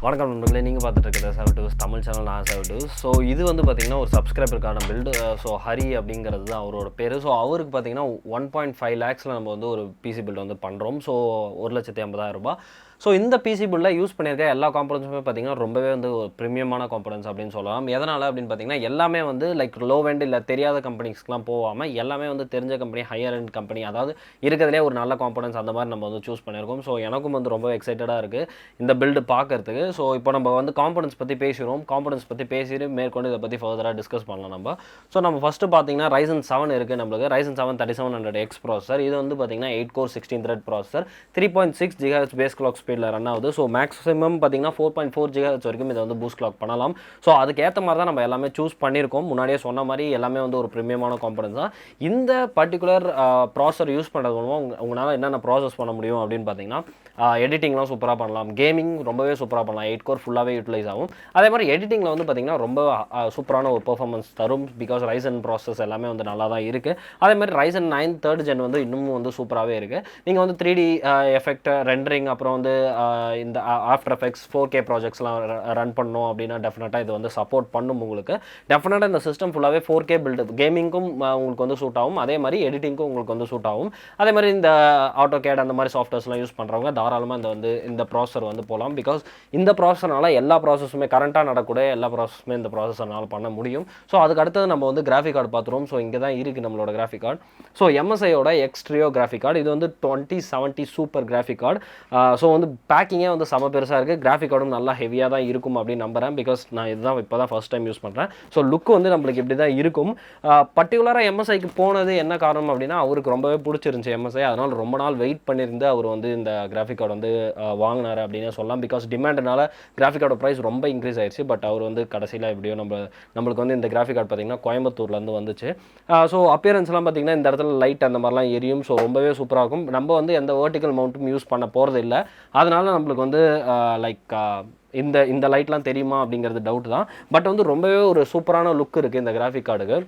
வணக்கம் நண்பர்களே, நீங்கள் பார்த்துட்டு இருக்கிற SRVTWIZ தமிழ் சேனல். நான் SRVTWIZ. ஸோ இது வந்து பார்த்திங்கன்னா ஒரு சப்ஸ்கிரைபருக்கான பில்டு. ஸோ ஹரி அப்படிங்கிறது தான் அவரோட பேர். ஸோ அவருக்கு பார்த்திங்கன்னா 1.5 lakhஸில் நம்ம வந்து ஒரு பிசி பில்டு வந்து பண்ணுறோம். ஸோ 1,80,000 ரூபாய். ஸோ இந்த பிசி பில்டில் யூஸ் பண்ணியிருக்க எல்லா காம்பனன்ஸுமே பார்த்திங்கன்னா ரொம்பவே வந்து ஒரு ப்ரீமியமான காம்பனன்ஸ் அப்படின்னு சொல்லலாம். எதனால் அப்படின்னு பார்த்திங்கன்னா எல்லாமே வந்து லைக் லோ வெண்ட் இல்லை தெரியாத கம்பெனிஸ்க்குலாம் போகாமல் எல்லாமே வந்து தெரிஞ்ச கம்பெனி, ஹையர் எண்ட் கம்பெனி, அதாவது இருக்கிறதுலே ஒரு நல்ல காம்பனன்ஸ் அந்த மாதிரி நம்ம வந்து சூஸ் பண்ணியிருக்கோம். ஸோ எனக்கும் வந்து ரொம்ப எக்ஸைட்டடாக இருக்குது இந்த பில்டு பார்க்கறதுக்கு. ஸோ இப்போ நம்ம வந்து காம்பனன்ஸ் பற்றி பேசுகிறோம். காம்பனன்ஸ் பற்றி பேசிட்டு மேற்கொண்டு இதை பற்றி ஃபர்தராக டிஸ்கஸ் பண்ணலாம் நம்ம. ஸோ நம்ம ஃபஸ்ட்டு பார்த்தீங்கன்னா Ryzen 7 இருக்குது நம்மளுக்கு. Ryzen 7 3700X processor. இது வந்து பார்த்திங்கன்னா 8 core 16 thread processor, 3.6 GHz base clock ஸ்பீடில் ரன் ஆகுது. ஸோ மேக்ஸிமம் பார்த்தீங்கன்னா 4.4 GHz வரைக்கும் இதை வந்து பூஸ்ட் கிளாக் பண்ணலாம். ஸோ அதுக்கேற்ற மாதிரி தான் நம்ம எல்லாமே சூஸ் பண்ணியிருக்கோம். முன்னாடியே சொன்ன மாதிரி எல்லாமே வந்து ஒரு ப்ரீமியமான காம்பனன்ஸ் தான். இந்த பர்டிகுலர் ப்ராசஸர் யூஸ் பண்ணுறது மூலமாக உங்களால் என்னென்ன ப்ராசஸ் பண்ண முடியும் அப்படின்னு பார்த்தீங்கன்னா எடிட்டிங்லாம் சூப்பராக பண்ணலாம். கேமிங் ரொம்பவே சூப்பராக பண்ணலாம். 8 core ஃபுல்லாகவே யூட்டிலைஸ் ஆகும். அதே மாதிரி எடிட்டிங்கில் வந்து பார்த்திங்கன்னா ரொம்ப சூப்பரான ஒரு பெர்ஃபார்மன்ஸ் தரும். பிகாஸ் Ryzen ப்ராசஸ் எல்லாமே வந்து நல்லா தான் இருக்குது. அதே மாதிரி Ryzen 9 3rd gen வந்து இன்னமும் வந்து சூப்பராகவே இருக்குது. நீங்கள் வந்து 3D எஃபெக்ட், ரெண்டரிங், அப்புறம் வந்து இந்த ஆஃப்டர் எஃபெக்ட்ஸ் 4K ப்ராஜெக்ட்ஸ்லாம் ரன் பண்ணணும் அப்படின்னா டெஃபினட்டாக இது வந்து சப்போர்ட் பண்ணும் உங்களுக்கு. டெஃபினட்டாக இந்த சிஸ்டம் ஃபுல்லாகவே 4K பில்டு கேமிங்க்கும் உங்களுக்கு வந்து சூட் ஆகும். அதே மாதிரி எடிட்டிங்க்கும் உங்களுக்கு வந்து சூட் ஆகும். அதே மாதிரி இந்த AutoCAD அந்த மாதிரி சாஃப்ட்வேர்ஸ்லாம் யூஸ் பண்ணுறவங்க தாராளமாக இந்த ப்ராசஸர் வந்து போகலாம். பிகாஸ் இந்த ப்ராசஸர்னால எல்லா ப்ராசஸுமே கரண்ட்டாக நடக்கூடிய எல்லா ப்ராசஸுமே இந்த ப்ராசஸர்னால பண்ண முடியும். ஸோ அதுக்கு அடுத்தது நம்ம வந்து கிராஃபிக் கார்டு பார்த்துருவோம். ஸோ இங்கே தான் இருக்குது நம்மளோட கிராஃபிக் கார்டு. ஸோ MSIயோட xtrio கிராஃபிக் கார்டு. இது வந்து 2070 சூப்பர் கிராஃபிக் கார்டு. ஸோ வந்து பேக்கிங்கே வந்து செம பெருசாக இருக்குது. கிராஃபிக் கார்டும் நல்லா ஹெவியாக தான் இருக்கும் அப்படின்னு நம்புகிறேன். பிகாஸ் நான் இதுதான் இப்போ தான் ஃபஸ்ட் டைம் யூஸ் பண்ணுறேன். ஸோ லுக்கு வந்து நம்மளுக்கு இப்படி தான் இருக்கும். பர்டிகுலராக MSIக்கு போனது என்ன காரணம் அப்படின்னா அவருக்கு ரொம்பவே பிடிச்சிருந்துச்சி MSI. அதனால் ரொம்ப நாள் வெயிட் பண்ணியிருந்து அவர் வந்து இந்த கிராஃபிக் கார்டு வந்து வாங்கினார் அப்படின்னு சொல்லலாம். பிகாஸ் டிமாண்ட்னால கிராஃபிக் கார்டு ப்ரைஸ் ரொம்ப இன்க்ரீஸ் ஆயிடுச்சு. பட் அவர் வந்து கடைசியில் எப்படியோ நம்மளுக்கு வந்து இந்த கிராஃபிக் கார்டு பார்த்திங்கன்னா கோயம்புத்தூர்லேருந்து வந்துச்சு. ஸோ அப்பியரன்ஸ்லாம் பார்த்திங்கன்னா இந்த இடத்துல லைட் அந்த மாதிரிலாம் எரியும். ஸோ ரொம்பவே சூப்பராக இருக்கும். நம்ம வந்து எந்த வெர்டிக்கல் மவுண்ட்டும் யூஸ் பண்ண போகிறது இல்லை. அதனால நம்மளுக்கு வந்து லைக் இந்த லைட்லாம் தெரியுமா அப்படிங்கிறது டவுட் தான். பட் வந்து ரொம்பவே ஒரு சூப்பரான லுக் இருக்குது இந்த கிராஃபிக் கார்டுக்கு.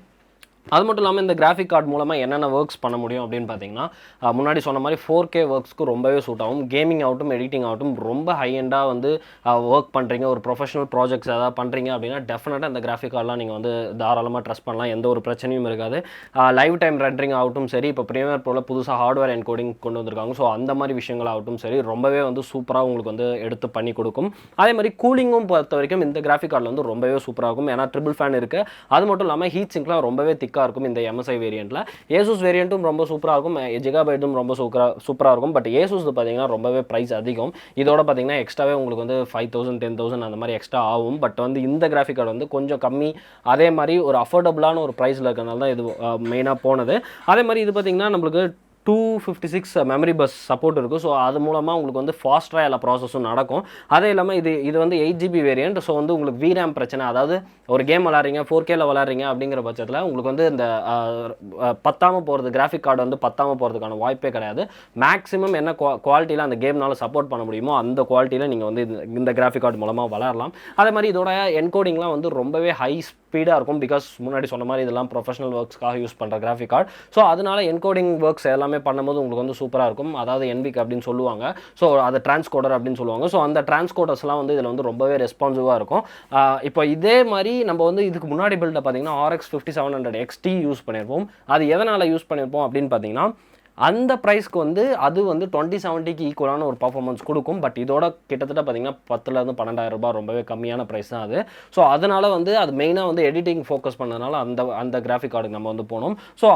அது மட்டும் இல்லாமல் இந்த கிராஃபிக் கார்டு மூலமாக என்னென்ன ஒர்க்ஸ் பண்ண முடியும் அப்படின்னு பார்த்தீங்கன்னா முன்னாடி சொன்ன மாதிரி 4K ஒர்க்ஸ்க்கு ரொம்பவே சூட் ஆகும். கேமிங் ஆகட்டும், எடிட்டிங் ஆகட்டும், ரொம்ப ஹை எண்டாக வந்து ஒர்க் பண்ணுறீங்க, ஒரு ப்ரொஃபஷனல் ப்ராஜெக்ட்ஸ் ஏதாவது பண்ணுறீங்க அப்படின்னா டெஃபினட்டாக இந்த கிராஃபிக் கார்டெலாம் நீங்கள் வந்து தாராளமாக ட்ரஸ்ட் பண்ணலாம். எந்த ஒரு பிரச்சனையும் இருக்காது. லைவ் டைம் ரெண்டரிங் ஆகட்டும் சரி, இப்போ ப்ரீமியர் ப்ரோவில் புதுசாக ஹார்ட்வேர் என்கோடிங் கொண்டு வந்திருக்காங்க. ஸோ அந்த மாதிரி விஷயங்கள் ஆகட்டும் சரி, ரொம்பவே வந்து சூப்பராக உங்களுக்கு வந்து எடுத்து பண்ணி கொடுக்கும். அதே மாதிரி கூலிங்கும் பொறுத்த வரைக்கும் இந்த கிராஃபிக் கார்டில் வந்து ரொம்பவே சூப்பராக இருக்கும். ஏன்னா ட்ரிபிள் ஃபேன் இருக்குது. அது மட்டும் இல்லாமல் ஹீட் சிங்க்லாம் ரொம்பவே இருக்கும் இந்த MSI வேரியண்ட்ல. Asus வேரியண்ட்டும் ரொம்ப சூப்பராக இருக்கும். ஜிகாபைட்டும் ரொம்ப சூப்பராக இருக்கும். பட் Asus பார்த்தீங்கன்னா ரொம்பவே ப்ரைஸ் அதிகம். இதோட பார்த்தீங்கன்னா எக்ஸ்ட்ராவே உங்களுக்கு வந்து 5,000 10,000 அந்த மாதிரி எக்ஸ்ட்ரா ஆகும். பட் வந்து இந்த கிராஃபிக் கார்டு வந்து கொஞ்சம் கம்மி. அதே மாதிரி ஒரு அஃபோர்டபுளான ஒரு ப்ரைஸில் இருக்கிறனால தான் இது மெயினாக போனது. அதே மாதிரி இது பார்த்தீங்கன்னா நம்மளுக்கு 256 மெமரி பஸ் சப்போர்ட் இருக்குது. ஸோ அது மூலமாக உங்களுக்கு வந்து ஃபாஸ்ட்டாக எல்லா ப்ராசஸும் நடக்கும். அதே இல்லாமல் இது வந்து 8GB வேரியண்ட். ஸோ வந்து உங்களுக்கு VRAM பிரச்சனை, அதாவது ஒரு கேம் விளாட்றீங்க 4Kல விளாட்றீங்க அப்படிங்கிற பட்சத்தில் உங்களுக்கு வந்து இந்த பத்தாமல் போகிறது, கிராஃபிக் கார்டு வந்து பத்தாமல் போகிறதுக்கான வாய்ப்பே கிடையாது. மேக்ஸிமம் என்ன குவாலிட்டியில் அந்த கேம்னால சப்போர்ட் பண்ண முடியுமோ அந்த குவாலிட்டியில் நீங்கள் வந்து இந்த கிராஃபிக் கார்டு மூலமாக விளாட்லாம். அதே மாதிரி இதோட என்கோடிங்லாம் வந்து ரொம்பவே ஹை ஸ்பீடாக இருக்கும். பிகாஸ் முன்னாடி சொன்ன மாதிரி இதெல்லாம் ப்ரொஃபஷனல் ஒர்க்ஸ்க்காக யூஸ் பண்ணுற கிராஃபிக் கார்டு. ஸோ அதனால என்கோடிங் ஒர்க்ஸ் எல்லாமே பண்ணும்போது உங்களுக்கு வந்து சூப்பராக இருக்கும். அதாவது NVIC அப்படின்னு சொல்லுவாங்க. ஸோ அது டிரான்ஸ்கோடர் அப்படின்னு சொல்லுவாங்க. ஸோ அந்த டிரான்ஸ்கோடர்ஸ்லாம் வந்து இதில் வந்து ரொம்பவே ரெஸ்பான்சிவாக இருக்கும். இப்போ இதே மாதிரி நம்ம வந்து இதுக்கு முன்னாடி பில்டில் பார்த்தீங்கன்னா RX 5700 XT யூஸ் பண்ணியிருப்போம். அது எதனால் யூஸ் பண்ணியிருப்போம் அப்படின்னு பார்த்தீங்கன்னா அந்த ப்ரைஸ்க்கு வந்து அது வந்து 2070க்கு ஈக்குவலான ஒரு பர்ஃபார்மன்ஸ் கொடுக்கும். பட் இதோட கிட்டத்தட்ட பார்த்தீங்கன்னா 10,000 to 12,000 ரூபாய் ரொம்பவே கம்மியான ப்ரைஸ் தான் அது. ஸோ அதனால் வந்து அது மெயினாக வந்து எடிட்டிங் ஃபோக்கஸ் பண்ணதுனால அந்த கிராஃபிக் கார்டுக்கு நம்ம வந்து போனோம். ஸோ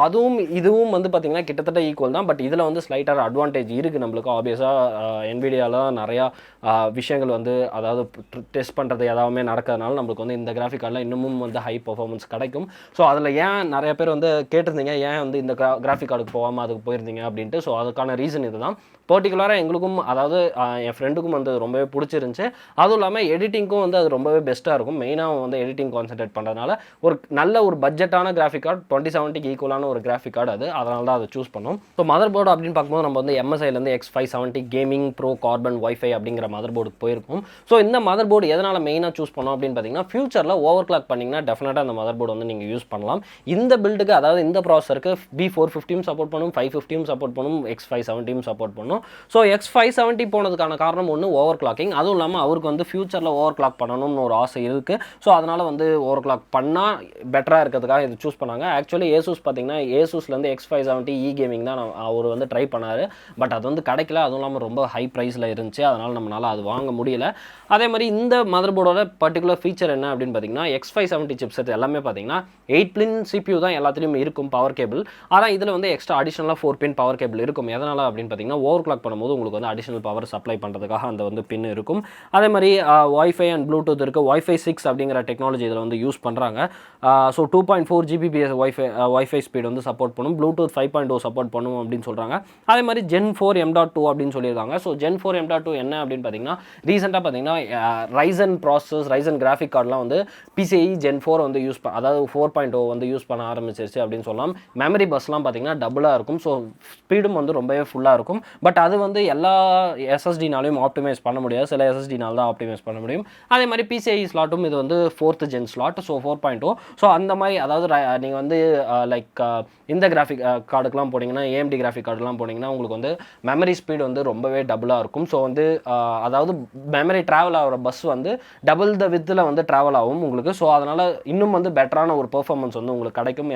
இதுவும் வந்து பார்த்திங்கன்னா கிட்டத்தட்ட ஈக்குவல் தான். பட் இதில் வந்து ஸ்லைட்டாக அட்வான்டேஜ் இருக்குது நம்மளுக்கு. ஆப்வியஸாக NVIDIAவில் நிறையா விஷயங்கள் வந்து அதாவது டெஸ்ட் பண்ணுறது எதாவுமே நடக்கிறதுனால நம்மளுக்கு வந்து இந்த கிராஃபிக் கார்டில் இன்னமும் வந்து ஹை பர்ஃபார்மன்ஸ் கிடைக்கும். ஸோ அதில் ஏன் நிறைய பேர் வந்து கேட்டிருந்தீங்க ஏன் வந்து இந்த கிராஃபிக் கார்டுக்கு போகாமல் அதுக்கு போயிருந்தீங்க அப்படின்ட்டு. ஸோ அதுக்கான ரீசன் இதுதான். பர்டிகுலராக எங்களுக்கும் அதாவது என் ஃப்ரெண்டுக்கும் வந்து ரொம்பவே பிடிச்சிருந்துச்சு. அதுவும் இல்லாமல் எடிட்டிங்க்கும் வந்து அது ரொம்பவே பெஸ்ட்டாக இருக்கும். மெயினாக வந்து எடிட்டிங் கான்சன்ட்ரேட் பண்ணுறதுனால ஒரு நல்ல ஒரு பட்ஜெட்டான கிராஃபிக் கார்டு 2070க்கு ஈக்குவலான ஒரு கிராஃபிக் கார்டு அது. அதனால தான் அதை சூஸ் பண்ணோம். ஸோ மதர் போர்டு அப்படின்னு பார்க்கும்போது நம்ம வந்து MSIலேருந்து X570 gaming bro carbon wifi அப்படிங்கிற மதர் போர்டுக்கு போயிருக்கும். ஸோ இந்த மதர் போர்டு எதனால் மெயினாக சூஸ் பண்ணோம் அப்படின்னு பார்த்தீங்கன்னா ஃபியூச்சரில் ஓவர் கிளாக் பண்ணிங்கன்னா டெஃபினட்டாக அந்த மதர் போர்டு வந்து நீங்கள் யூஸ் பண்ணலாம். இந்த பில்டுக்கு அதாவது இந்த ப்ராசஸருக்கு B450 சப்போர்ட் பண்ணும், 550 சப்போர்ட் பண்ணும், X570 சப்போர்ட் பண்ணும். பண்ணோம். ஸோ X570 போனதுக்கான காரணம் ஒன்று ஓவர் கிளாக்கிங், அதுவும் இல்லாமல் அவருக்கு வந்து ஃபியூச்சரில் ஓவர் கிளாக் பண்ணணும்னு ஒரு ஆசை இருக்குது. ஸோ அதனால் வந்து ஓவர் கிளாக் பண்ணால் பெட்டராக இருக்கிறதுக்காக இது சூஸ் பண்ணாங்க. ஆக்சுவலி ஏசூஸ் பார்த்தீங்கன்னா ஏசூஸ்லேருந்து X570 கேமிங் தான் அவர் வந்து ட்ரை பண்ணார். பட் அது வந்து கிடைக்கல, அதுவும் இல்லாமல் ரொம்ப ஹை ப்ரைஸில் இருந்துச்சு, அதனால் நம்மளால் அது வாங்க முடியல. அதே மாதிரி இந்த மதர் போர்டோட பர்டிகுலர் ஃபீச்சர் என்ன அப்படின்னு பார்த்தீங்கன்னா X570 சிப்செட் எல்லாமே பார்த்தீங்கன்னா 8 பின் CPU தான் எல்லாத்துலேயும் இருக்கும் பவர் கேபிள். ஆனால் இதில் வந்து எக்ஸ்ட்ரா அடிஷனலாக 4 பின் பவர் கேபிள் இருக்கும். எதனால் அப்படின்னு பார்த்தீங்கன்னா ஓவர் கிளாக் பண்ணும்போது உங்களுக்கு வந்து அடிஷனல் பவர் சப்ளை பண்ணுறதுக்காக அந்த வந்து பின் இருக்கும். அதே மாதிரி Wi-Fi அண்ட் ப்ளூடூத் இருக்குது. Wi-Fi 6 அப்படிங்கிற டெக்னாலஜி இதில் வந்து யூஸ் பண்ணுறாங்க. ஸோ 2.4 Gbps Wi-Fi ஸ்பீட் வந்து சப்போர்ட் பண்ணும். ப்ளூடூத் 5.0 சப்போர்ட் பண்ணும் அப்படின்னு சொல்கிறாங்க. அதே மாதிரி Gen 4 M.2 அப்படின்னு சொல்லியிருக்காங்க. ஸோ Gen 4 M.2 என்ன அப்படின்னு பார்த்தீங்கன்னா ரீசெண்டாக பார்த்தீங்கன்னா Ryzen ப்ராசஸ், Ryzen கிராஃபிக் கார்டெலாம் வந்து PCIe Gen 4 வந்து அதாவது 4.0 வந்து யூஸ் பண்ண ஆரம்பிச்சிருச்சு அப்படின்னு சொல்லலாம். மெமரி பஸ்லாம் பார்த்தீங்கன்னா டபுளாக இருக்கும். ஸோ ஸ்பீடும் வந்து ரொம்பவே ஃபுல்லாக இருக்கும். பட் அது வந்து எல்லா SSDனாலையும் ஆப்டிமைஸ் பண்ண முடியாது, சில SSDனால தான் ஆப்டிமைஸ் பண்ண முடியும். அதே மாதிரி PCIe ஸ்லாட்டும் இது வந்து 4th gen slot, so 4.0. So அந்த மாதிரி அதாவது நீங்கள் வந்து லைக் இந்த கிராஃபிக் கார்டுக்கெலாம் போனீங்கன்னா, AMD கிராஃபிக் கார்டுலாம் போனீங்கன்னா உங்களுக்கு வந்து மெமரி ஸ்பீடு வந்து ரொம்பவே டபுளாக இருக்கும். ஸோ வந்து அதாவது மெமரி ட்ராவல் ஆகிற பஸ் வந்து டபுள் த வித்தில் வந்து ட்ராவல் ஆகும் உங்களுக்கு. ஸோ அதனால் இன்னும் வந்து பெட்டரான ஒரு பெர்ஃபார்மன்ஸ் வந்து உங்களுக்கு கிடைக்கும்.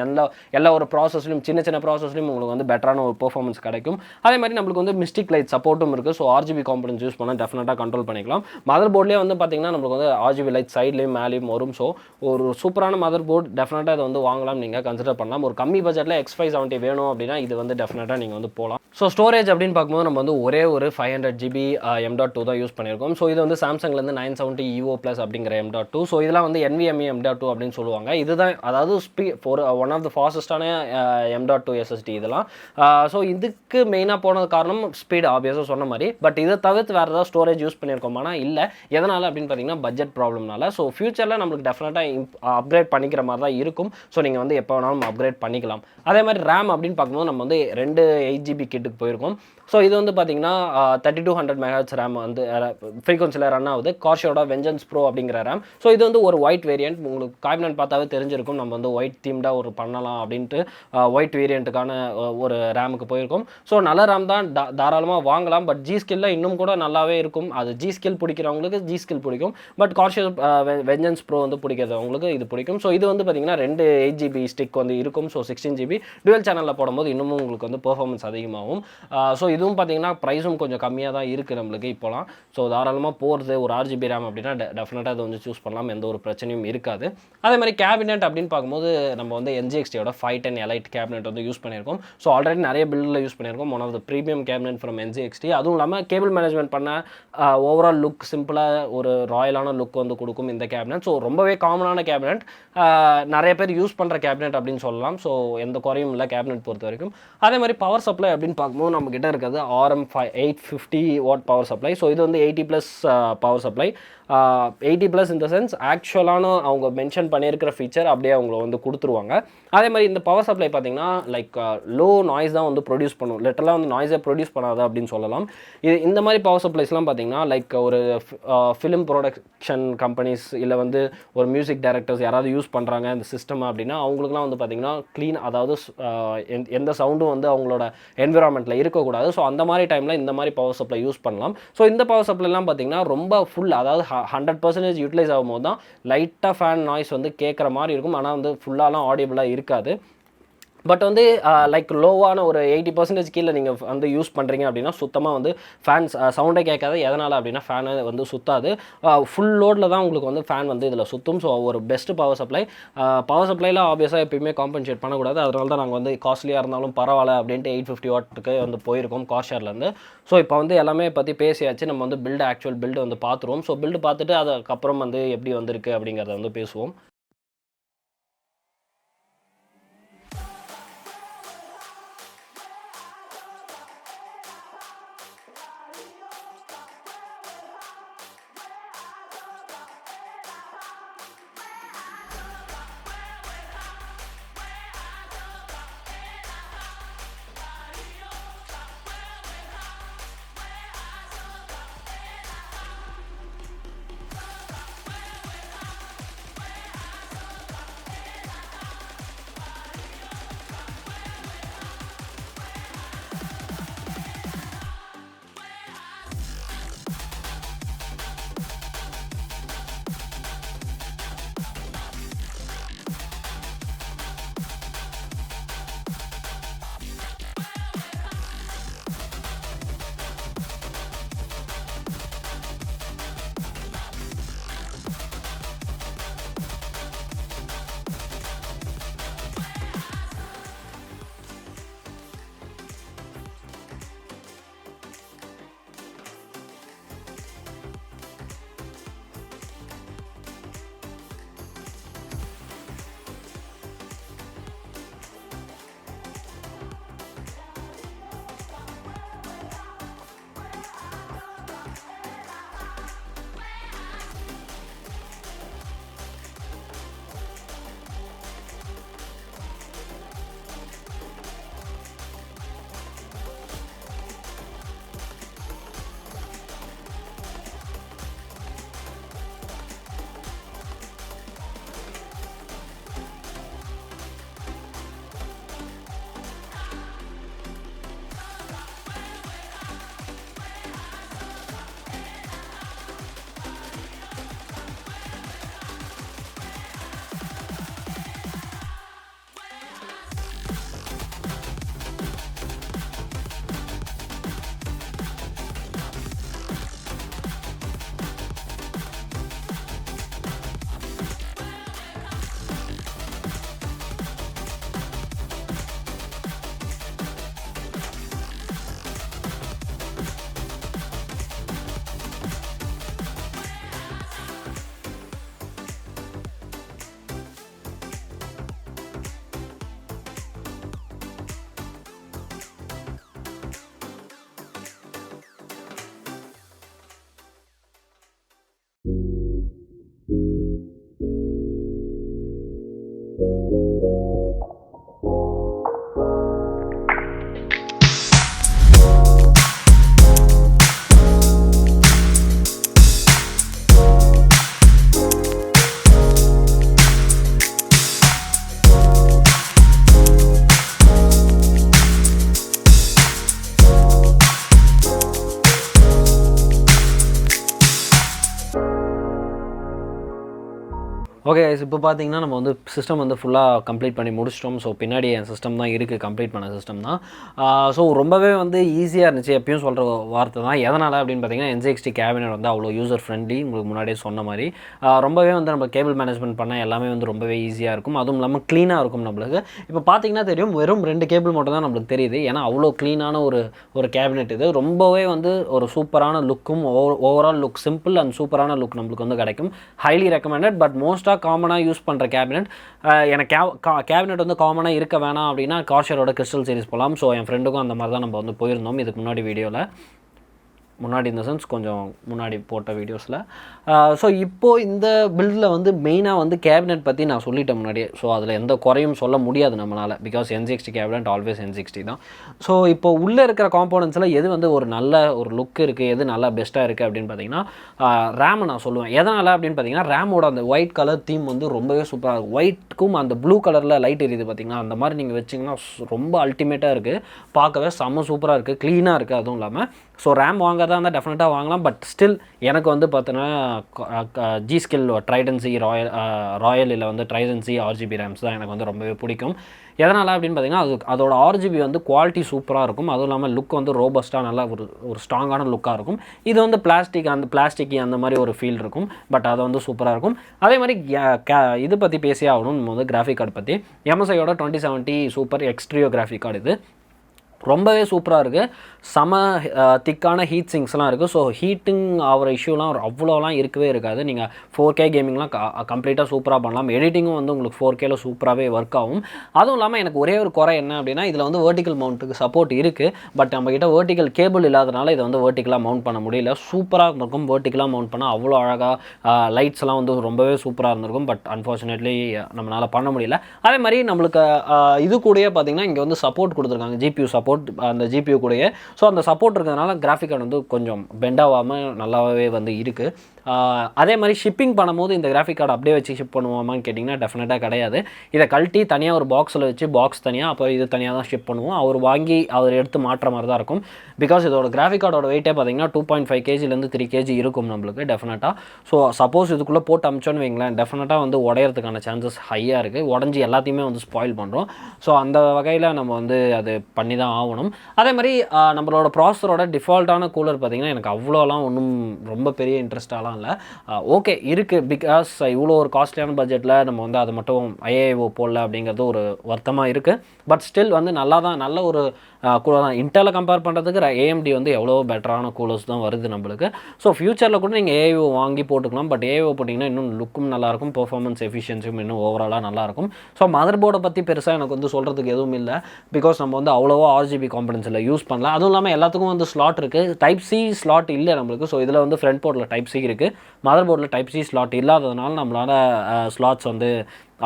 எல்லா ஒரு ப்ராசஸ்லையும் சின்ன ப்ராசஸ்லையும் உங்களுக்கு வந்து பெட்டரான ஒரு பெர்ஃபார்மன்ஸ் கிடைக்கும். அதே மாதிரி நம்மளுக்கு வந்து மிஸ்டிக் லைட் சப்போர்ட்டும் இருக்குது. ஸோ RGB காம்பனன்ஸ் யூஸ் பண்ணால் டெஃபினட்டாக கண்ட்ரோல் பண்ணிக்கலாம். மதர் போர்ட்லேயே வந்து பார்த்தீங்கன்னா நம்மளுக்கு வந்து RGB லைட் சைட்லேயும் மேலேயும் வரும். ஸோ ஒரு சூப்பரான மதர் போர்ட், டெஃபினட்டாக இதை வந்து வாங்கலாம், நீங்கள் கன்சிடர் பண்ணலாம். ஒரு கம்மி பட்ஜெட்டில் X570 வேணும் அப்படின்னா இது வந்து டெஃபினட்டாக நீங்கள் வந்து போகலாம். ஸோ ஸ்டோரேஜ் அப்படின்னு பார்க்கும்போது நம்ம வந்து ஒரே ஒரு 500 GB M.2 தான் யூஸ் பண்ணியிருக்கோம். ஸோ இது வந்து சாம்சங்லேருந்து 970 EVO Plus அப்படிங்கிற M.2. ஸோ இதெல்லாம் வந்து NVMe M.2 அப்படின்னு சொல்லுவாங்க. இதுதான் அதாவது ஒன் ஆஃப் த ஃபாஸ்டஸ்டான M.2 SSD இதெல்லாம். ஸோ இதுக்கு மெயினாக போனது காரணம் ஸ்பீடு, ஆப்வியஸாக சொன்ன மாதிரி. பட் இதை தவிர்த்து வேறு ஏதாவது ஸ்டோரேஜ் யூஸ் பண்ணியிருக்கோமானா இல்லை. எதனால் அப்படின்னு பார்த்தீங்கன்னா பட்ஜெட் ப்ராப்ளம்னால. ஸோ ஃபியூச்சரில் நம்மளுக்கு டெஃபினட்டாக அப்கிரேட் பண்ணிக்கிற மாதிரி தான் இருக்கும். ஸோ நீங்கள் வந்து எப்போ வேணாலும் அப்கிரேட் பண்ணிக்கலாம். அதே மாதிரி ரேம் அப்படின்னு பார்க்கும்போது நம்ம வந்து 2 8GB கிட்டுக்கு போயிருக்கோம். ஸோ இது வந்து பார்த்தீங்கன்னா 3200 MHz ரேம் வந்து ஃப்ரீக்வன்சியில் ரன் ஆகுது. கார்ஷியோட வெஞ்சன்ஸ் ப்ரோ அப்படிங்கிற ரேம். ஸோ இது வந்து ஒரு ஒயிட் வேரியன்ட். உங்களுக்கு கேபினட் பார்த்தாவே தெரிஞ்சிருக்கும் நம்ம வந்து ஒயிட் தீம்டாக ஒரு பண்ணலாம் அப்படின்ட்டு ஒயிட் வேரியண்ட்டுக்கான ஒரு ரேமுக்கு போயிருக்கோம். ஸோ நல்ல ரேம் தான், தாராளமாக வாங்கலாம். பட் G ஸ்கில்ல இன்னும் கூட நல்லாவே இருக்கும். அது G ஸ்கில் பிடிக்கிறவங்களுக்கு G ஸ்கில் பிடிக்கும். பட் கார்ஷியோ வெஞ்சன்ஸ் ப்ரோ வந்து பிடிக்கிறவங்களுக்கு இது பிடிக்கும். ஸோ இது வந்து பார்த்தீங்கன்னா 2 8GB ஸ்டிக் வந்து இருக்கும். ஸோ 16GB டுவெல் சேனலில் போடும்போது இன்னமும் உங்களுக்கு வந்து பெர்ஃபார்மன்ஸ் அதிகமாகும். ஸோ இதுவும் பார்த்தீங்கன்னா ப்ரைஸும் கொஞ்சம் கம்மியாக தான் இருக்குது நம்மளுக்கு இப்போலாம். ஸோ தாராளமாக போகிறது ஒரு 6GB ரேம் அப்படின்னா டெஃபினட்டாக அதை வந்து சூஸ் பண்ணலாம், எந்த ஒரு பிரச்சனையும் இருக்காது. அதே மாதிரி கேபினெட் அப்படின்னு பார்க்கும்போது நம்ம வந்து Nzxt 510 Elite கேபினெட் வந்து யூஸ் பண்ணியிருக்கோம். ஸோ ஆல்ரெடி நிறைய பில்டில் யூஸ் பண்ணியிருக்கோம். One of the premium cabinet from Nzxt. அதுவும் இல்லாமல் கேபிள் மேனேஜ்மெண்ட் பண்ண ஓவரால் லுக் சிம்பிளாக ஒரு ராயலான லுக் வந்து கொடுக்கும் இந்த கேபினெட். ஸோ ரொம்பவே காமனான கேபினெட், நிறைய பேர் யூஸ் பண்ணுற கேபினெட் அப்படின்னு சொல்லலாம். ஸோ எந்த குறையும் இல்லை கேபினெட் பொறுத்த வரைக்கும். அதே மாதிரி பவர் சப்ளை அப்படின்னு பார்க்கும்போது நம்ம கிட்ட இருக்கிறது RM 850 watt power supply. So இது வந்து 80+ power supply. 80+ in the sense ஆக்சுவலான அவங்க மென்ஷன் பண்ணியிருக்கிற ஃபீச்சர் அப்படியே அவங்க வந்து கொடுத்துருவாங்க. அதே மாதிரி இந்த பவர் சப்ளை பார்த்தீங்கன்னா லைக் லோ நாய்ஸ் தான் வந்து ப்ரொடியூஸ் பண்ணும். லிட்டரலாக வந்து நாய்ஸை ப்ரொடியூஸ் பண்ணாது அப்படின்னு சொல்லலாம். இந்த மாதிரி பவர் சப்ளைஸ்லாம் பார்த்தீங்கன்னா லைக் ஒரு ஃபிலிம் ப்ரொடக்ஷன் கம்பெனிஸ் இல்லை வந்து ஒரு மியூசிக் டைரக்டர்ஸ் யாராவது யூஸ் பண்ணுறாங்க இந்த சிஸ்டம் அப்படின்னா அவங்களுக்குலாம் வந்து பார்த்தீங்கன்னா க்ளீன், அதாவது எந்த சவுண்டும் வந்து அவங்களோட என்விரான்மெண்ட்டில் இருக்கக்கூடாது. ஸோ அந்த மாதிரி டைமில் இந்த மாதிரி பவர் சப்ளை யூஸ் பண்ணலாம். ஸோ இந்த பவர் சப்ளைலாம் பார்த்தீங்கன்னா ரொம்ப ஃபுல், அதாவது 100% யூட்டிலைஸ் ஆகும்போது தான் லைட்டாக ஃபேன் நாய்ஸ் வந்து கேட்குற மாதிரி இருக்கும். ஆனால் வந்து ஃபுல்லாலாம் ஆடியபிளாக இருக்காது. பட் வந்து லைக் லோவான ஒரு 80% கீழே நீங்கள் வந்து யூஸ் பண்ணுறீங்க அப்படின்னா சுத்தமாக வந்து ஃபேன்ஸ் சவுண்டே கேட்காது. எதனால் அப்படின்னா ஃபேனு வந்து சுத்தாது. ஃபுல் லோடில் தான் உங்களுக்கு வந்து ஃபேன் வந்து இதில் சுற்றும். ஸோ ஒரு பெஸ்ட்டு பவர் சப்ளை. பவர் சப்ளையில் ஆப்வியஸாக எப்பயுமே காம்பன்சேட் பண்ணக்கூடாது. அதனால தான் நாங்கள் வந்து காஸ்ட்லியாக இருந்தாலும் பரவாயில்ல அப்படின்ட்டு 850 வாட்டுக்கு வந்து போயிருக்கோம் கார்ஷேர்லேருந்து. ஸோ இப்போ வந்து எல்லாமே பற்றி பேசியாச்சு. நம்ம வந்து ஆக்சுவல் பில்டு வந்து பார்த்துருவோம். ஸோ பில்டு பார்த்துட்டு அதுக்கப்புறம் வந்து எப்படி வந்திருக்கு அப்படிங்கிறத வந்து பேசுவோம். ஓகே இப்போ பார்த்தீங்கன்னா நம்ம வந்து சிஸ்டம் வந்து ஃபுல்லாக கம்ப்ளீட் பண்ணி முடிச்சிட்டோம். ஸோ பின்னாடி என் சிஸ்டம் தான் இருக்குது, கம்ப்ளீட் பண்ண சிஸ்டம் தான். ஸோ ரொம்பவே வந்து ஈஸியாக இருந்துச்சு. எப்பயும் சொல்கிற வார்த்தை தான். எதனால் அப்படின்னு பார்த்தீங்கன்னா Nzxt கேபினட் வந்து அவ்வளோ யூசர் ஃப்ரெண்ட்லி. உங்களுக்கு முன்னாடியே சொன்ன மாதிரி ரொம்பவே வந்து நம்ம கேபிள் மேனேஜ்மெண்ட் பண்ண எல்லாமே வந்து ரொம்பவே ஈஸியாக இருக்கும். அதுவும் இல்லாமல் க்ளீனாக இருக்கும் நம்மளுக்கு. இப்போ பார்த்தீங்கன்னா தெரியும், வெறும் 2 கேபிள் மட்டும் தான் நம்மளுக்கு தெரியுது. ஏன்னா அவ்வளோ க்ளீனான ஒரு கேபினெட் இது. ரொம்பவே வந்து ஒரு சூப்பரான லுக்கும், ஓவரால் லுக் சிம்பிள் அண்ட் சூப்பரான லுக் நம்மளுக்கு வந்து கிடைக்கும். Highly recommended. பட் மோஸ்ட்டாக காமனாக யூஸ் பண்ணுற கேபினெட், எனக்கு கேபினெட் வந்து காமனாக இருக்க வேணாம் அப்படின்னா கார்ஷரோட கிறிஸ்டல் சீரிஸ் போகலாம். ஸோ என் ஃப்ரெண்டுக்கும் அந்த மாதிரி தான் நம்ம வந்து போயிருந்தோம் இதுக்கு முன்னாடி வீடியோவில். முன்னாடி இந்த சென்ஸ் கொஞ்சம் முன்னாடி போட்ட வீடியோஸில். ஸோ இப்போது இந்த பில்டில் வந்து மெயினாக வந்து கேபினெட் பற்றி நான் சொல்லிட்டேன் முன்னாடியே. ஸோ அதில் எந்த குறையும் சொல்ல முடியாது நம்மளால். Because Nzxt cabinet always Nzxt தான். ஸோ இப்போ உள்ளே இருக்கிற காம்போனன்ட்ஸில் எது வந்து ஒரு நல்ல ஒரு லுக் இருக்குது, எது நல்லா பெஸ்ட்டாக இருக்குது அப்படின்னு பார்த்தீங்கன்னா ரேமை நான் சொல்லுவேன். எதனால் அப்படின்னு பார்த்தீங்கன்னா ரேமோட அந்த ஒயிட் கலர் தீம் வந்து ரொம்பவே சூப்பராக இருக்கும். ஒயிட்டுக்கும் அந்த ப்ளூ கலரில் லைட் எரியுது பார்த்தீங்கன்னா, அந்த மாதிரி நீங்கள் வச்சிங்கன்னா ரொம்ப அல்டிமேட்டாக இருக்குது. பார்க்கவே செம்ம சூப்பராக இருக்குது, க்ளீனாக இருக்குது. அதுவும் இல்லாமல் ஸோ ரேம் வாங்கிறதா இருந்தால் டெஃபினட்டாக வாங்கலாம். பட் ஸ்டில் எனக்கு வந்து பார்த்தோன்னா ஜி ஸ்கில் ட்ரைடன்சி ராயல் இல்லை வந்து ட்ரைடன்சி RGB ரேம்ஸ் தான் எனக்கு வந்து ரொம்பவே பிடிக்கும். எதனால் அப்படின்னு பார்த்தீங்கன்னா அதோட RGB வந்து குவாலிட்டி சூப்பராக இருக்கும். அதுவும் இல்லாமல் லுக் வந்து ரோபஸ்ட்டாக நல்லா ஒரு ஸ்ட்ராங்கான லுக்காக இருக்கும். இது வந்து பிளாஸ்டிக் அந்த மாதிரி ஒரு ஃபீல் இருக்கும். பட் அது வந்து சூப்பராக இருக்கும். அதே மாதிரி இது பற்றி பேசியே ஆகணும் நம்ம வந்து கிராஃபிக் கார்டு பற்றி. MSIயோட 2070 சூப்பர் xtrio கிராஃபிக் கார்டு இது. ரொம்பவே சூப்பராக இருக்குது. செம திக்கான ஹீட் சிங்ஸ்லாம் இருக்குது. ஸோ ஹீட்டிங் ஆகிற இஷ்யூலாம் அவ்வளோலாம் இருக்கவே இருக்காது. நீங்கள் 4K கேமிங்லாம் கம்ப்ளீட்டாக சூப்பராக பண்ணலாம். எடிட்டிங்கும் வந்து உங்களுக்கு 4Kல சூப்பராகவே ஒர்க் ஆகும். அதுவும் இல்லாமல் எனக்கு ஒரே ஒரு குறை என்ன அப்படின்னா, இதில் வந்து வெர்டிக்கல் மவுண்ட்டுக்கு சப்போர்ட் இருக்குது. பட் நம்மக்கிட்ட வெர்டிக்கல் கேபிள் இல்லாதனால இதை வந்து வெர்டிக்கலாக மவுண்ட் பண்ண முடியல. சூப்பராக இருக்கும் வெர்டிக்கலாக மவுண்ட் பண்ணால். அவ்வளோ அழகாக லைட்ஸ்லாம் வந்து ரொம்பவே சூப்பராக இருந்திருக்கும். பட் அன்ஃபார்ச்சுனேட்லி நம்மளால் பண்ண முடியல. அதே மாதிரி நம்மளுக்கு இது கூடயே பார்த்திங்கன்னா இங்கே வந்து சப்போர்ட் கொடுத்துருக்காங்க, GPU சப்போர்ட். அந்த GPU கூடயே. ஸோ அந்த சப்போர்ட் இருக்கிறதுனால கிராஃபிக் கார்டு வந்து கொஞ்சம் பெண்டாகாமல் நல்லாவே வந்து இருக்குது. அதே மாதிரி ஷிப்பிங் பண்ணும்போது இந்த கிராஃபிக் கார்டு அப்படியே வச்சு ஷிப் பண்ணுவோமான்னு கேட்டிங்கன்னா டெஃபினட்டாக கிடையாது. இதை கழட்டி தனியாக ஒரு பாக்ஸில் வச்சு பாக்ஸ் தனியாக, அப்போ இது தனியாக தான் ஷிப் பண்ணுவோம். அவர் எடுத்து மாற்ற மாதிரி தான் இருக்கும். பிகாஸ் இதோட கிராஃபிக் கார்டோட வெயிட்டே பார்த்தீங்கன்னா 2.5 kgலேருந்து 3 kg இருக்கும் நம்மளுக்கு டெஃபினட்டாக. ஸோ சப்போஸ் இதுக்குள்ளே போட்டு அமிச்சோன்னு வைங்களேன், டெஃபினட்டாக வந்து உடையறதுக்கான சான்சஸ் ஹையாக இருக்குது. உடஞ்சி எல்லாத்தையுமே வந்து ஸ்பாயில் பண்ணுறோம். ஸோ அந்த வகையில் நம்ம வந்து அது பண்ணி தான் ஆகணும். அதே மாதிரி நம்மளோட ப்ராசஸரோட டிஃபால்ட்டான கூலர் பார்த்திங்கன்னா எனக்கு அவ்வளோலாம் ஒன்றும் ரொம்ப பெரிய இன்ட்ரெஸ்டாலாம் இல்லை. ஓகே இருக்குது. பிகாஸ் இவ்வளோ ஒரு காஸ்ட்லியான பட்ஜெட்டில் நம்ம வந்து அதை மட்டும் IAO போடல அப்படிங்கிறது ஒரு வருத்தமாக இருக்குது. பட் ஸ்டில் வந்து நல்ல ஒரு கூலர் தான். இன்டெலில் கம்பேர் பண்ணுறதுக்கு AMD வந்து எவ்வளோ பெட்டரான கூலர்ஸ் தான் வருது நம்மளுக்கு. ஸோ ஃப்யூச்சரில் கூட நீங்கள் AAO வாங்கி போட்டுக்கலாம். பட் AAO போட்டிங்கன்னா இன்னும் லுக்கும் நல்லாயிருக்கும், பெர்ஃபார்மன்ஸ் எஃபிஷியன்சியும் இன்னும் ஓவராலாக நல்லாயிருக்கும். ஸோ மதர் போர்டை பற்றி பெருசாக எனக்கு வந்து சொல்கிறதுக்கு எதுவும் இல்லை. பிகாஸ் நம்ம வந்து அவ்வளோவா RGB காம்பனன்ஸில் யூஸ் பண்ணலாம். அதுவும் இல்லாமல் எல்லாத்துக்கும் வந்து ஸ்லாட் இருக்குது. Type-C ஸ்லாட் இல்லை நம்மளுக்கு. ஸோ இதில் வந்து ஃப்ரண்ட் போர்டில் Type-C இருக்குது, மதர் போர்டில் Type-C ஸ்லாட் இல்லாததுனால நம்மளால் ஸ்லாட்ஸ் வந்து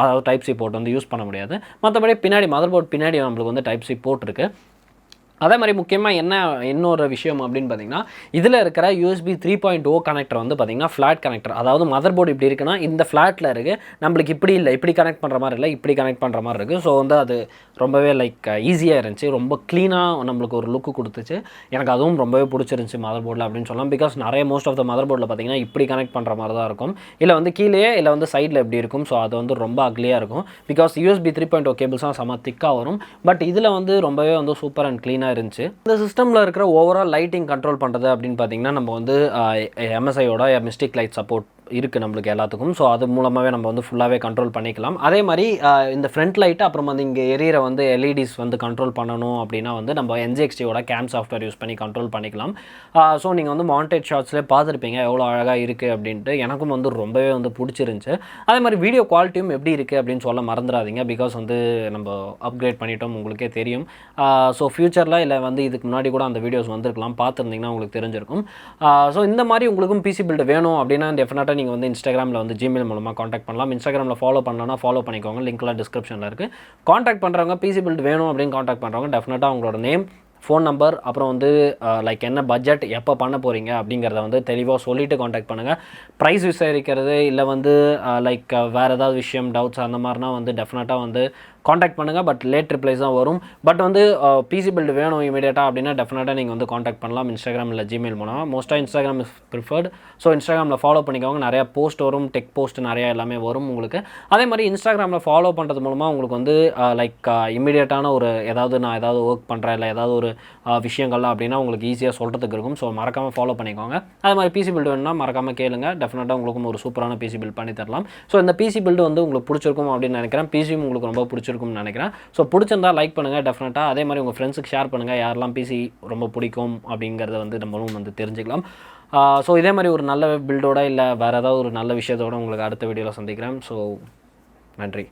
அதாவது Type-C போர்ட் வந்து யூஸ் பண்ண முடியாது. மற்றபடி பின்னாடி மதர் போர்ட் பின்னாடி நம்மளுக்கு வந்து Type-C போர்ட் இருக்குது. அதே மாதிரி முக்கியமாக இன்னொரு விஷயம் அப்படின்னு பார்த்தீங்கன்னா, இதில் இருக்கிற USB 3.0 கனெக்டர் வந்து பார்த்தீங்கன்னா ஃப்ளாட் கனெக்டர். அதாவது மதர் போர்டு இப்படி இருக்குன்னா இந்த ஃப்ளாட்டில் இருக்குது, நம்மளுக்கு இப்படி இல்லை, இப்படி கனெக்ட் பண்ணுற மாதிரி இல்லை, இப்படி கனெக்ட் பண்ணுற மாதிரி இருக்குது. ஸோ வந்து அது ரொம்பவே ஈஸியாக இருந்துச்சு. ரொம்ப க்ளீனாக நம்மளுக்கு ஒரு லுக்கு கொடுத்துச்சு. எனக்கு அதுவும் ரொம்பவே பிடிச்சிருந்துச்சி மதர் போர்டில் அப்படின்னு சொல்லலாம். பிகாஸ் நிறைய மோஸ்ட் ஆஃப் த மதர் போர்டில் பார்த்தீங்கன்னா இப்படி கனெக்ட் பண்ணுற மாதிரி தான் இருக்கும், இல்லை வந்து கீழே இல்லை வந்து சைடில் எப்படி இருக்கும். ஸோ அது வந்து ரொம்ப அக்லியாக இருக்கும். பிகாஸ் USB 3.0 கேபிள்ஸ்லாம் செம்ம திக்காக வரும். பட் இதில் வந்து ரொம்பவே வந்து சூப்பர் அண்ட் க்ளீனாக இருந்துச்சு. இந்த சிஸ்டமில் இருக்கிற ஓவரால் லைட்டிங் கண்ட்ரோல் பண்ணுறது அப்படின்னு பார்த்தீங்கன்னா நம்ம வந்து MSIயோட மிஸ்டிக் லைட் சப்போர்ட் இருக்குது நம்மளுக்கு எல்லாத்துக்கும். ஸோ அது மூலமாகவே நம்ம வந்து ஃபுல்லாகவே கண்ட்ரோல் பண்ணிக்கலாம். அதே மாதிரி இந்த ஃப்ரண்ட் லைட்டு அப்புறம் வந்து இங்கே எரியிற வந்து எல்இடிஸ் வந்து கண்ட்ரோல் பண்ணணும் அப்படின்னா வந்து நம்ம Nzxtயோட கேம் சாஃப்ட்வேர் யூஸ் பண்ணி கண்ட்ரோல் பண்ணிக்கலாம். ஸோ நீங்கள் வந்து மாண்டேஜ் ஷார்ட்ஸ்லேயே பார்த்துருப்பீங்க எவ்வளோ அழகாக இருக்குது அப்படின்ட்டு. எனக்கும் வந்து ரொம்பவே வந்து பிடிச்சிருந்துச்சு. அதே மாதிரி வீடியோ குவாலிட்டியும் எப்படி இருக்குது அப்படின்னு சொல்ல மறந்துடாதீங்க. பிகாஸ் வந்து நம்ம அப்கிரேட் பண்ணிட்டோம், உங்களுக்கே தெரியும். ஸோ ஃப்யூச்சரில் இல்லை வந்து இதுக்கு முன்னாடி கூட அந்த வீடியோஸ் வந்துருக்கலாம், பார்த்துருந்தீங்கன்னா உங்களுக்கு தெரிஞ்சிருக்கும். ஸோ இந்த மாதிரி உங்களுக்கும் பிசி பில்டு வேணும் அப்படின்னா டெஃபினட்டாக நீங்கள் வந்து இன்ஸ்டாகிராமில் வந்து ஜிமெயில் மூலமாக காண்டாக்ட் பண்ணலாம். இன்ஸ்டாகிராமில் ஃபாலோ பண்ணலன்னா ஃபாலோ பண்ணிக்கோங்க, லிங்க்லாம் டிஸ்கிரிப்ஷனில் இருக்குது. காண்டாக்ட் பண்ணுறவங்க பிசி பில்டு வேணும் அப்படின்னு காண்டாக்ட் பண்ணுறவங்க டெஃபினட்டாக அவங்களோட நேம், ஃபோன் நம்பர், அப்புறம் வந்து லைக் என்ன பட்ஜெட், எப்போ பண்ண போகிறீங்க அப்படிங்கிறத வந்து தெளிவாக சொல்லிவிட்டு காண்டாக்ட் பண்ணுங்கள். ப்ரைஸ் விசாரிக்கிறது இல்லை வந்து லைக் வேறு ஏதாவது விஷயம் டவுட்ஸ் அந்த மாதிரினா வந்து டெஃபினட்டாக வந்து காண்டாக்ட் பண்ணுங்கள். பட் லேட் ரிப்ளைஸ் தான் வரும். பட் வந்து பிசி பில்டு வேணும் இமீடியட்டாக அப்படின்னா டெஃபினட்டாக நீங்கள் வந்து காண்டாக்ட் பண்ணலாம் இன்ஸ்டாகிராம் இல்லை ஜிமெயில் மூலமாக. மோஸ்ட்டாக இன்ஸ்டாகிராம் இஸ் ப்ரிஃபர்ட். ஸோ இன்ஸ்டாகிராமில் ஃபாலோ பண்ணிக்கோங்க, நிறையா போஸ்ட் வரும், டெக் போஸ்ட் நிறையா எல்லாமே வரும் உங்களுக்கு. அதே மாதிரி இன்ஸ்டாகிராமில் ஃபாலோ பண்ணுறது மூலமாக உங்களுக்கு வந்து லைக் இமீடியட்டான ஒரு நான் ஏதாவது ஒர்க் பண்ணுறேன் இல்லை ஏதாவது ஒரு விஷயங்கள்லாம் அப்படின்னா உங்களுக்கு ஈஸியாக சொல்கிறதுக்கு இருக்கும். ஸோ மறக்காமல் ஃபாலோ பண்ணிக்கோங்க. அதே மாதிரி பிசி பில்டு வேணும்னா மறக்காமல் கேளுங்க, டெஃபினட்டாக உங்களுக்கும் ஒரு சூப்பரான பிசி பில்ட் பண்ணி தரலாம். ஸோ இந்த பிசி பில்டு வந்து உங்களுக்கு பிடிச்சிருக்கும் அப்படின்னு நினைக்கிறேன். பிசியும் உங்களுக்கு ரொம்ப பிடிச்சிருக்கும்னு நினைக்கிறேன். ஸோ பிடிச்சிருந்தா லைக் பண்ணுங்கள் டெஃபினட்டாக. அதே மாதிரி உங்கள் ஃப்ரெண்ட்ஸுக்கு ஷேர் பண்ணுங்கள், யாரெல்லாம் பிசி ரொம்ப பிடிக்கும் அப்படிங்கிறத வந்து நம்மளும் வந்து தெரிஞ்சுக்கலாம். ஸோ இதே மாதிரி ஒரு நல்ல பில்டோட இல்லை வேறு ஏதாவது ஒரு நல்ல விஷயத்தோடு உங்களுக்கு அடுத்த வீடியோவில் சந்திக்கிறேன். ஸோ நன்றி.